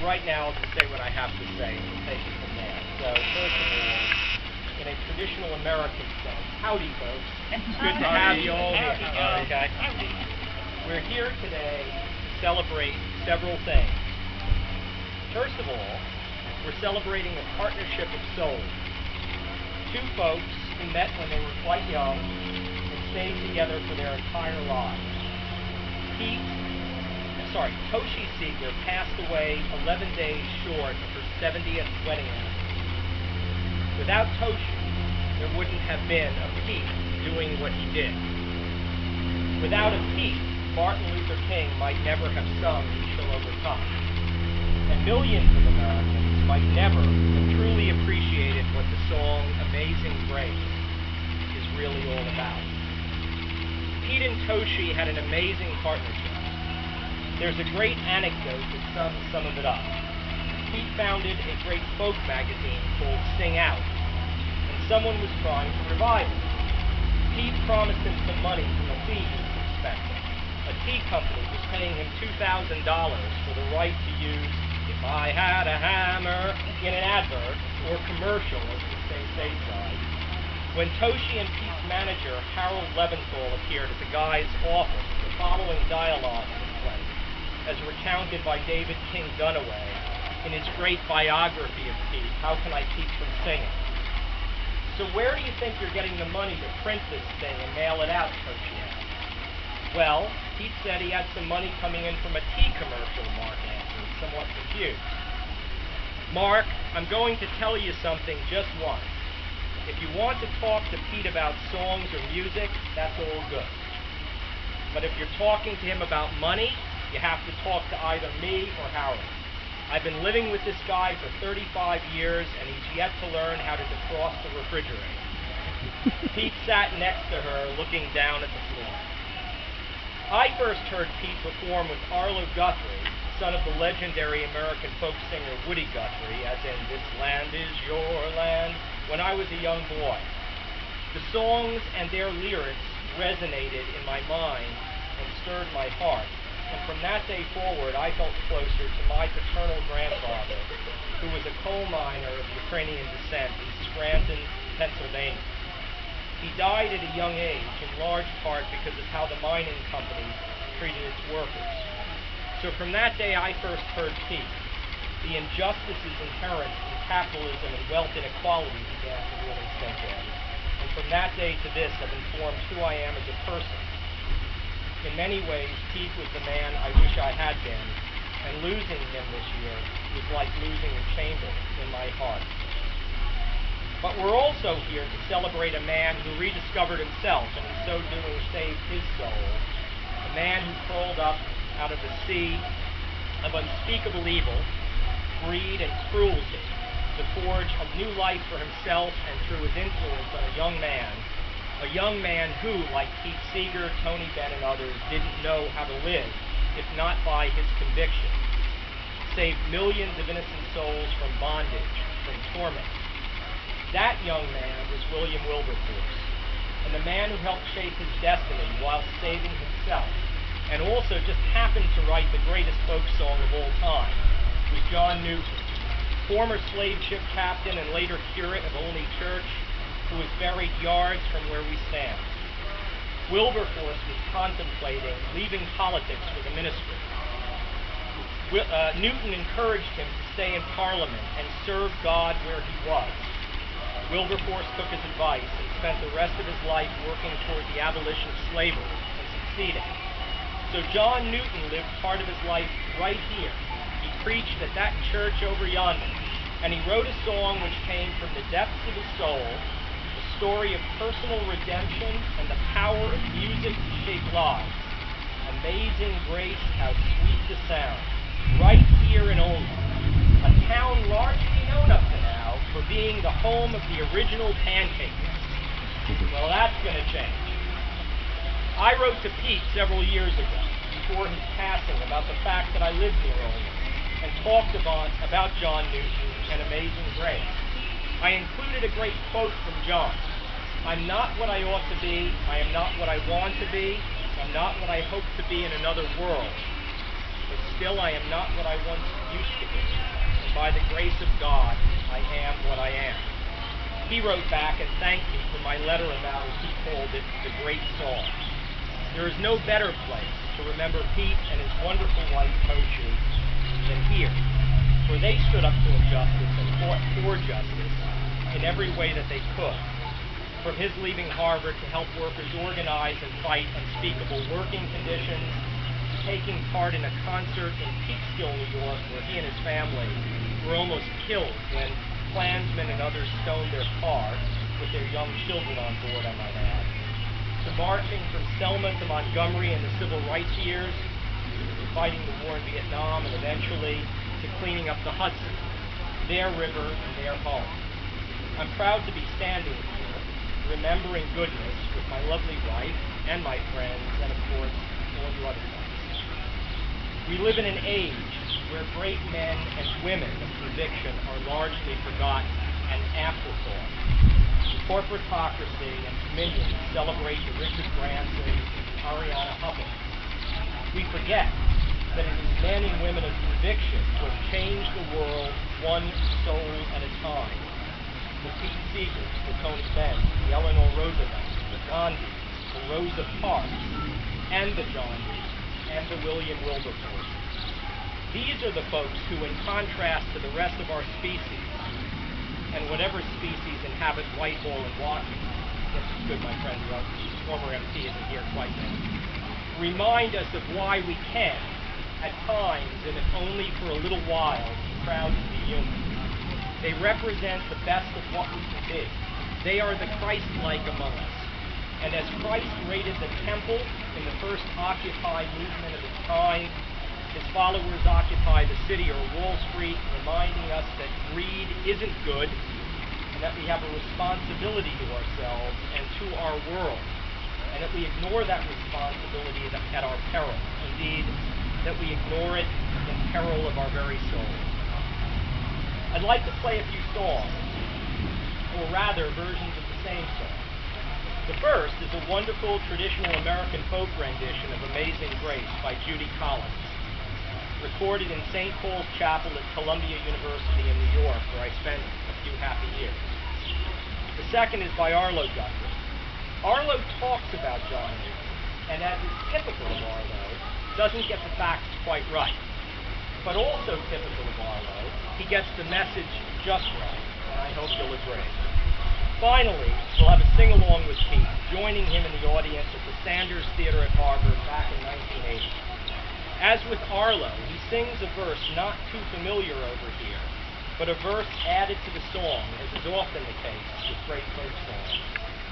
right now I'll just say what I have to say, and we'll take it from there. So, first of all, in a traditional American sense, howdy, folks. It's good to have you all here. Okay? We're here today to celebrate several things. First of all, we're celebrating a partnership of souls. Two folks who met when they were quite young and stayed together for their entire lives. Toshi Seeger passed away 11 days short of her 70th wedding anniversary. Without Toshi, there wouldn't have been a Pete doing what he did. Without a Pete, Martin Luther King might never have sung "We Shall Overcome." And millions of Americans might never have truly appreciated what the song "Amazing Grace" is really all about. Pete and Toshi had an amazing partnership. There's a great anecdote that sums some of it up. Pete founded a great folk magazine called Sing Out, and someone was trying to revive it. Pete promised him some money from a fee he was expecting. A tea company was paying him $2,000 for the right to use "If I Had a Hammer" in an advert or commercial, as we say stateside. When Toshi and Pete's manager, Harold Leventhal, appeared at the guy's office, the following dialogue took place, as recounted by David King Dunaway in his great biography of Pete, How Can I Keep From Singing? "So where do you think you're getting the money to print this thing and mail it out?" Toshi asked. "Well," Pete said, he had some money coming in from a tea commercial," Mark answered, somewhat confused. "Mark, I'm going to tell you something just once. If you want to talk to Pete about songs or music, that's all good. But if you're talking to him about money, you have to talk to either me or Howard. I've been living with this guy for 35 years, and he's yet to learn how to defrost the refrigerator." Pete sat next to her, looking down at the floor. I first heard Pete perform with Arlo Guthrie, son of the legendary American folk singer Woody Guthrie, as in "This Land Is Your Land," when I was a young boy. The songs and their lyrics resonated in my mind and stirred my heart. And from that day forward, I felt closer to my paternal grandfather, who was a coal miner of Ukrainian descent in Scranton, Pennsylvania. He died at a young age, in large part because of how the mining company treated its workers. So from that day, I first heard Pete. The injustices inherent in capitalism and wealth inequality began to really sink in. And from that day to this, have informed who I am as a person. In many ways, Pete was the man I wish I had been, and losing him this year was like losing a chamber in my heart. But we're also here to celebrate a man who rediscovered himself, and in so doing saved his soul. A man who crawled up out of the sea of unspeakable evil, greed, and cruelty to forge a new life for himself, and through his influence on a young man who, like Pete Seeger, Tony Benn, and others, didn't know how to live, if not by his conviction, saved millions of innocent souls from bondage, from torment. That young man was William Wilberforce, and the man who helped shape his destiny while saving himself, and also just happened to write the greatest folk song of all time, was John Newton, former slave ship captain and later curate of Olney Church, who was buried yards from where we stand. Wilberforce was contemplating leaving politics for the ministry. Newton encouraged him to stay in Parliament and serve God where he was. Wilberforce took his advice and spent the rest of his life working toward the abolition of slavery and succeeding. So John Newton lived part of his life right here. He preached at that church over yonder, and he wrote a song which came from the depths of his soul, a story of personal redemption and the power of music to shape lives. Amazing Grace, how sweet the sound, right here in Olney, a town largely known up to now for being the home of the original pancake mix. Well, that's going to change. I wrote to Pete several years ago, before his passing, about the fact that I lived near Olney, and talked about John Newton and Amazing Grace. I included a great quote from John. "I'm not what I ought to be. I am not what I want to be. I'm not what I hope to be in another world. But still I am not what I once used to be. by the grace of God, I am what I am. He wrote back and thanked me for my letter about, as he called it, the great song. There is no better place to remember Pete and his wonderful wife, Toshi, than here, for they stood up to injustice and fought for justice in every way that they could. From his leaving Harvard to help workers organize and fight unspeakable working conditions, taking part in a concert in Peekskill, New York, where he and his family were almost killed when Klansmen and others stoned their car with their young children on board, I might add, to marching from Selma to Montgomery in the civil rights years, to fighting the war in Vietnam, and eventually to cleaning up the Hudson, their river and their home. I'm proud to be standing here, remembering goodness with my lovely wife and my friends, and of course, all you other friends. We live in an age where great men and women of conviction are largely forgotten and afterthought. The corporatocracy and dominion celebrate the Richard Bransons and Arianna Huffington. We forget that it is men and women of conviction who have changed the world one soul at a time. The Pete Seegers, the Tony Benns, the Eleanor Roosevelts, the Gandhis, the Rosa Parks, and the John Dees, and the William Wilberforces. These are the folks who, in contrast to the rest of our species, and whatever species inhabit Whitehall and Washington, this is good, my friend, the former MP isn't here quite yet, remind us of why we can, at times, and if only for a little while, be proud to be human. They represent the best of what we can be. They are the Christ-like among us. And as Christ raided the temple in the first Occupy movement of its time, his followers occupy the city or Wall Street, reminding us that greed isn't good, and that we have a responsibility to ourselves and to our world, and that we ignore that responsibility at our peril. Indeed, that we ignore it in peril of our very souls. I'd like to play a few songs, or rather, versions of the same song. The first is a wonderful traditional American folk rendition of Amazing Grace by Judy Collins, recorded in St. Paul's Chapel at Columbia University in New York, where I spent a few happy years. The second is by Arlo Guthrie. Arlo talks about John Newton, and as is typical of Arlo, doesn't get the facts quite right. But also typical of Arlo, he gets the message just right, and I hope you'll agree. Finally, we'll have a sing-along with Pete, joining him in the audience at the Sanders Theater at Harvard back in 1980. As with Arlo, he sings a verse not too familiar over here, but a verse added to the song, as is often the case with great folk songs,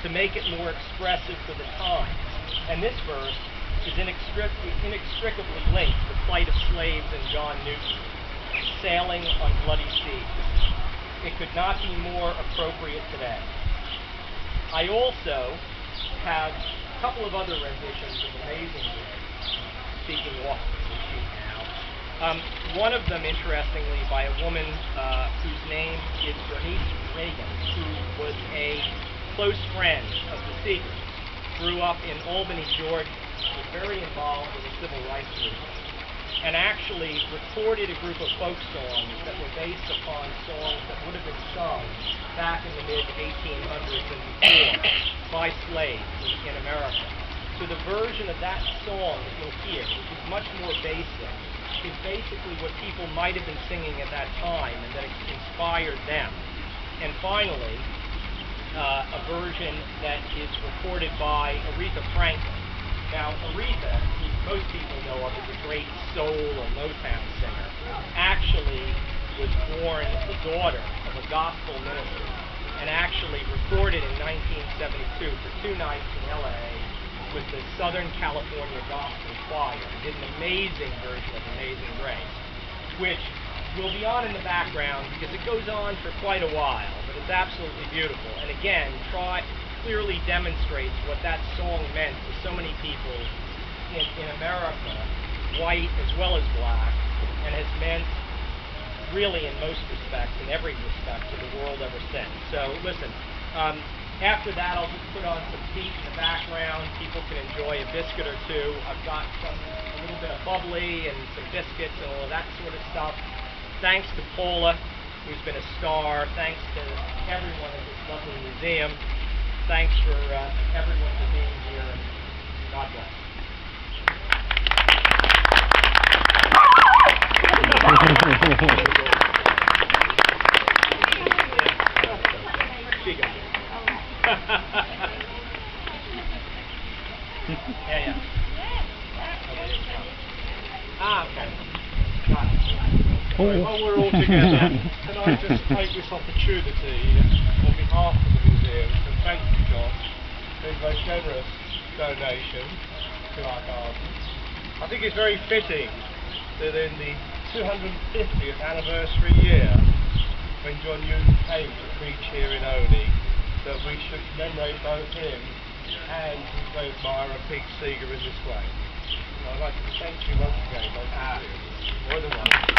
to make it more expressive for the times. And this verse is inextricably linked to the plight of slaves and John Newton, sailing on bloody seas. It could not be more appropriate today. I also have a couple of other renditions of Amazing Grace, speaking off the sheet now. One of them, interestingly, by a woman whose name is Bernice Reagan, who was a close friend of the Seegers, grew up in Albany, Georgia, was very involved in the civil rights movement, and actually recorded a group of folk songs that were based upon songs that would have been sung back in the mid-1800s and before by slaves in America. So the version of that song that you'll hear, which is much more basic, is basically what people might have been singing at that time and that inspired them. And finally, a version that is recorded by Aretha Franklin. Now, Aretha, who most people know of as a great soul or Motown singer, actually was born the daughter of a gospel minister and actually recorded in 1972 for 2 nights in L.A. with the Southern California Gospel Choir and did an amazing version of Amazing Grace, which will be on in the background because it goes on for quite a while, but it's absolutely beautiful. And again, clearly demonstrates what that song meant to so many people in America, white as well as black, and has meant really in most respects, in every respect, to the world ever since. So listen, after that I'll just put on some Pete in the background. People can enjoy a biscuit or two. I've got a little bit of bubbly and some biscuits and all of that sort of stuff. Thanks to Paula who's been a star. Thanks to everyone at this lovely museum. Thanks for everyone for being here, and God bless. She got it. Yeah. Okay. Got it. While we're all together, can I just take this opportunity on behalf of the museum to thank you, John, for his very generous donation to our garden. I think it's very fitting that in the 250th anniversary year, when John Newton came to preach here in Oney, that we should commemorate both him and his great admirer Pete Seeger in this way. So I'd like to thank you once again, both of you. More than welcome.